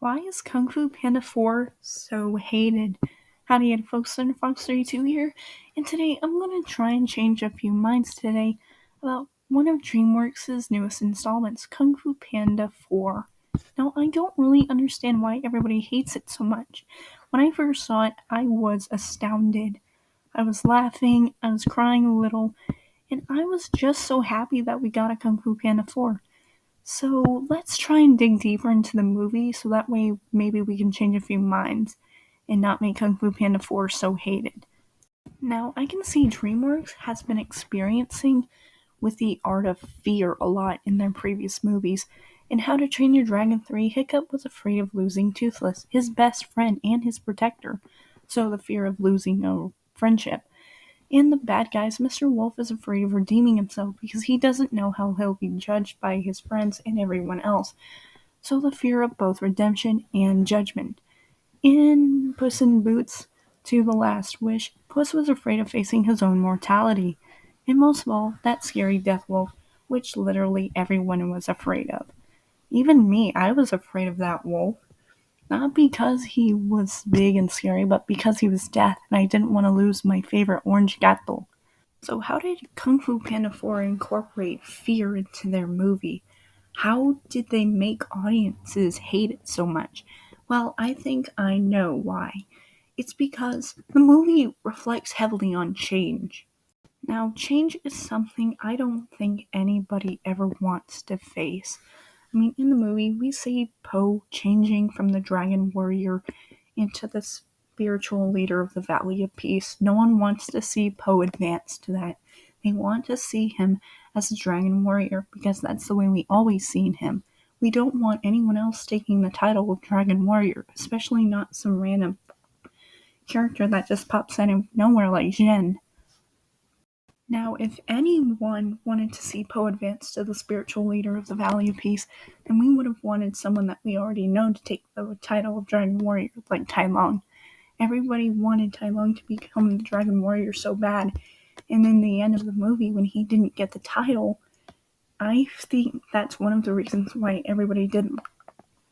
Why is Kung Fu Panda 4 so hated? Howdy, Ed folks, and Fox32 here, and today I'm going to try and change a few minds today about one of DreamWorks' newest installments, Kung Fu Panda 4. Now, I don't really understand why everybody hates it so much. When I first saw it, I was astounded. I was laughing, I was crying a little, and I was just so happy that we got a Kung Fu Panda 4. So let's try and dig deeper into the movie so that way maybe we can change a few minds and not make Kung Fu Panda 4 so hated. Now, I can see DreamWorks has been experiencing with the art of fear a lot in their previous movies. In How to Train Your Dragon 3, Hiccup was afraid of losing Toothless, his best friend and his protector, so the fear of losing a friendship. And the bad guys, Mr. Wolf is afraid of redeeming himself because he doesn't know how he'll be judged by his friends and everyone else. So the fear of both redemption and judgment. In Puss in Boots to the Last Wish, Puss was afraid of facing his own mortality. And most of all, that scary death wolf, which literally everyone was afraid of. Even me, I was afraid of that wolf. Not because he was big and scary, but because he was death, and I didn't want to lose my favorite orange gato. So how did Kung Fu Panda 4 incorporate fear into their movie? How did they make audiences hate it so much? Well, I think I know why. It's because the movie reflects heavily on change. Now, change is something I don't think anybody ever wants to face. I mean, in the movie, we see Poe changing from the Dragon Warrior into the spiritual leader of the Valley of Peace. No one wants to see Poe advance to that. They want to see him as a Dragon Warrior because that's the way we always seen him. We don't want anyone else taking the title of Dragon Warrior, especially not some random character that just pops out of nowhere like Jen. Now, if anyone wanted to see Poe advance to the spiritual leader of the Valley of Peace, then we would have wanted someone that we already know to take the title of Dragon Warrior, like Tai Lung. Everybody wanted Tai Lung to become the Dragon Warrior so bad, and in the end of the movie, when he didn't get the title, I think that's one of the reasons why everybody didn't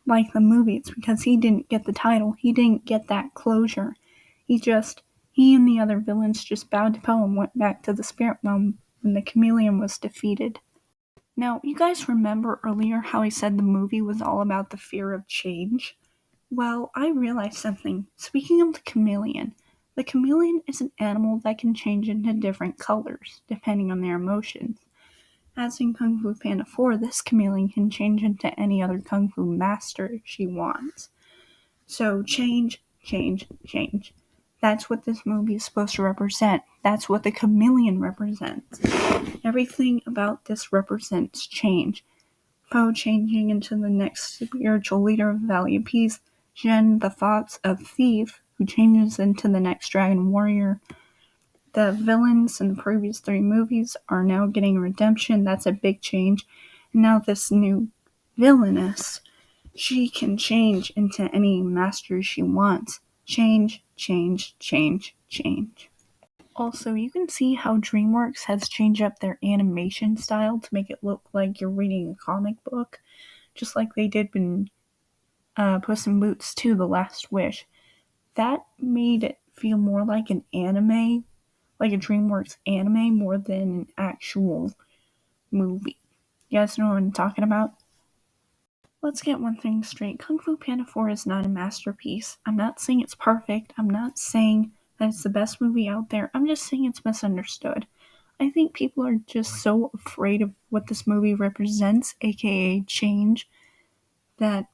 like the movie. It's because he didn't get the title. He didn't get that closure. He and the other villains just bowed to Poe and went back to the spirit realm when the chameleon was defeated. Now, you guys remember earlier how I said the movie was all about the fear of change? Well, I realized something. Speaking of the chameleon is an animal that can change into different colors, depending on their emotions. As in Kung Fu Panda 4, this chameleon can change into any other Kung Fu master she wants. So, change, change, change. That's what this movie is supposed to represent. That's what the chameleon represents. Everything about this represents change. Poe changing into the next spiritual leader of the Valley of Peace, Jen, the thoughts of Thief, who changes into the next Dragon Warrior. The villains in the previous 3 movies are now getting redemption. That's a big change. And now this new villainess, she can change into any master she wants. Change, change, change, change. Also, you can see how DreamWorks has changed up their animation style to make it look like you're reading a comic book, just like they did in Puss in Boots 2, The Last Wish. That made it feel more like an anime, like a DreamWorks anime, more than an actual movie. You guys know what I'm talking about? Let's get one thing straight. Kung Fu Panda 4 is not a masterpiece. I'm not saying it's perfect. I'm not saying that it's the best movie out there. I'm just saying it's misunderstood. I think people are just so afraid of what this movie represents, aka change, that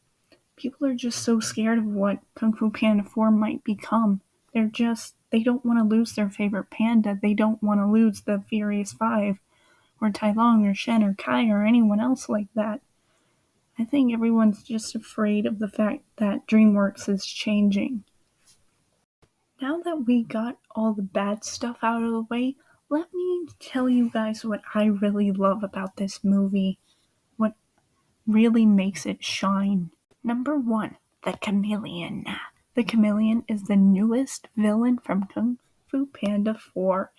people are just so scared of what Kung Fu Panda 4 might become. They don't want to lose their favorite panda. They don't want to lose the Furious Five, or Tai Lung, or Shen, or Kai, or anyone else like that. I think everyone's just afraid of the fact that DreamWorks is changing. Now that we got all the bad stuff out of the way, let me tell you guys what I really love about this movie. What really makes it shine. Number 1, the chameleon. The chameleon is the newest villain from Kung Fu Panda 4.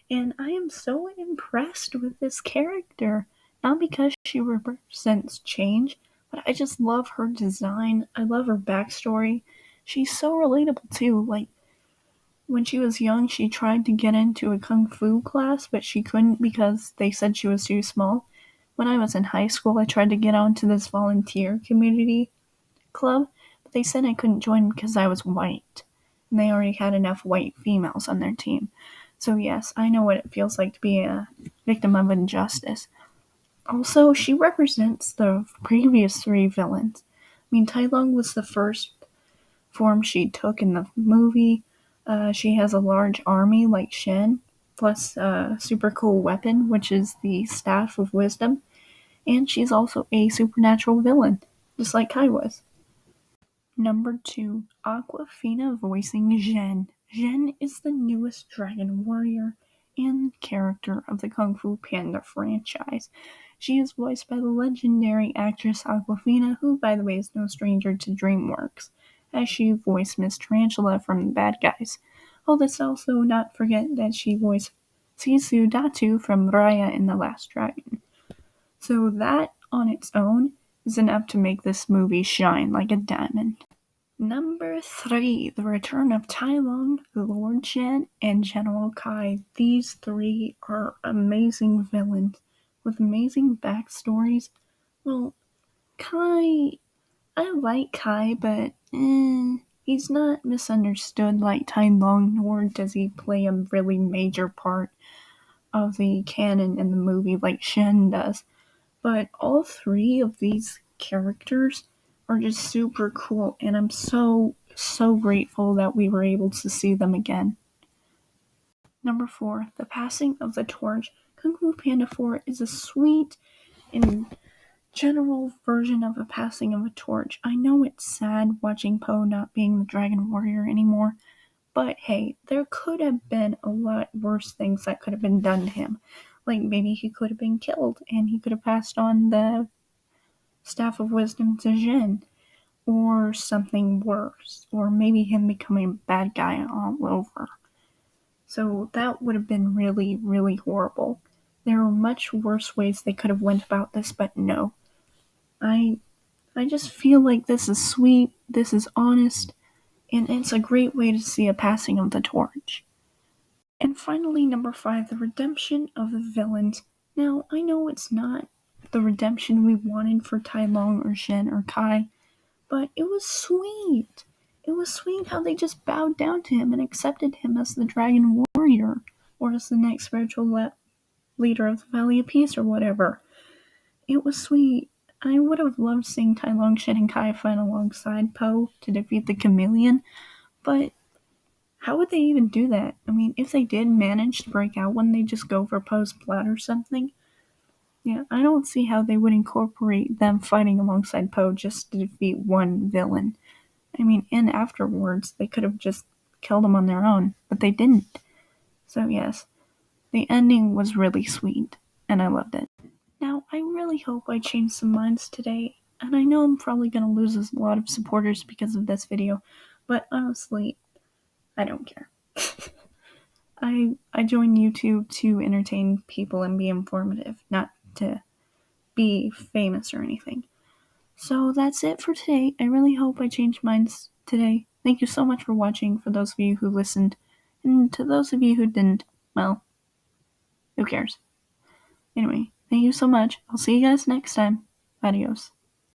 And I am so impressed with this character. Not because she represents change, but I just love her design. I love her backstory. She's so relatable too. Like, when she was young, she tried to get into a kung fu class, but she couldn't because they said she was too small. When I was in high school, I tried to get onto this volunteer community club, but they said I couldn't join because I was white. And they already had enough white females on their team. So yes, I know what it feels like to be a victim of injustice. Also, she represents the previous three villains. I mean, Tai Lung was the first form she took in the movie. She has a large army like Shen, plus a super cool weapon, which is the Staff of Wisdom. And she's also a supernatural villain, just like Kai was. Number 2, Aquafina voicing Zhen. Zhen is the newest dragon warrior and character of the Kung Fu Panda franchise. She is voiced by the legendary actress Aquafina, who, by the way, is no stranger to DreamWorks, as she voiced Miss Tarantula from The Bad Guys. Oh, let's also not forget that she voiced Sisu Datu from Raya and the Last Dragon. So that, on its own, is enough to make this movie shine like a diamond. Number 3, The Return of Tai Lung, Lord Shen, and General Kai. These three are amazing villains with amazing backstories. Well, Kai, I like Kai, but he's not misunderstood like Tai Lung, nor does he play a really major part of the canon in the movie like Shen does. But all three of these characters are just super cool, and I'm so grateful that we were able to see them again. Number 4, The Passing of the Torch. Kung Fu Panda 4 is a sweet and general version of a passing of a torch. I know it's sad watching Po not being the Dragon Warrior anymore, but hey, there could have been a lot worse things that could have been done to him. Like maybe he could have been killed and he could have passed on the Staff of Wisdom to Jin, or something worse, or maybe him becoming a bad guy all over. So that would have been really, really horrible. There are much worse ways they could have went about this, but no. I just feel like this is sweet, this is honest, and it's a great way to see a passing of the torch. And finally, number 5, the redemption of the villains. Now, I know it's not the redemption we wanted for Tai Lung or Shen or Kai, but it was sweet. It was sweet how they just bowed down to him and accepted him as the Dragon Warrior, or as the next spiritual leader of the Valley of Peace, or whatever. It was sweet. I would have loved seeing Tai Lung, Shen, and Kai fight alongside Po to defeat the Chameleon, but how would they even do that? I mean, if they did manage to break out, wouldn't they just go for Po's blood or something? Yeah, I don't see how they would incorporate them fighting alongside Po just to defeat one villain. I mean, and afterwards, they could have just killed him on their own, but they didn't. So yes, the ending was really sweet, and I loved it. Now, I really hope I changed some minds today, and I know I'm probably going to lose a lot of supporters because of this video, but honestly, I don't care. I joined YouTube to entertain people and be informative, not to be famous or anything. So that's it for today. I really hope I changed minds today. Thank you so much for watching, for those of you who listened. And to those of you who didn't, well, who cares? Anyway, thank you so much. I'll see you guys next time. Adios.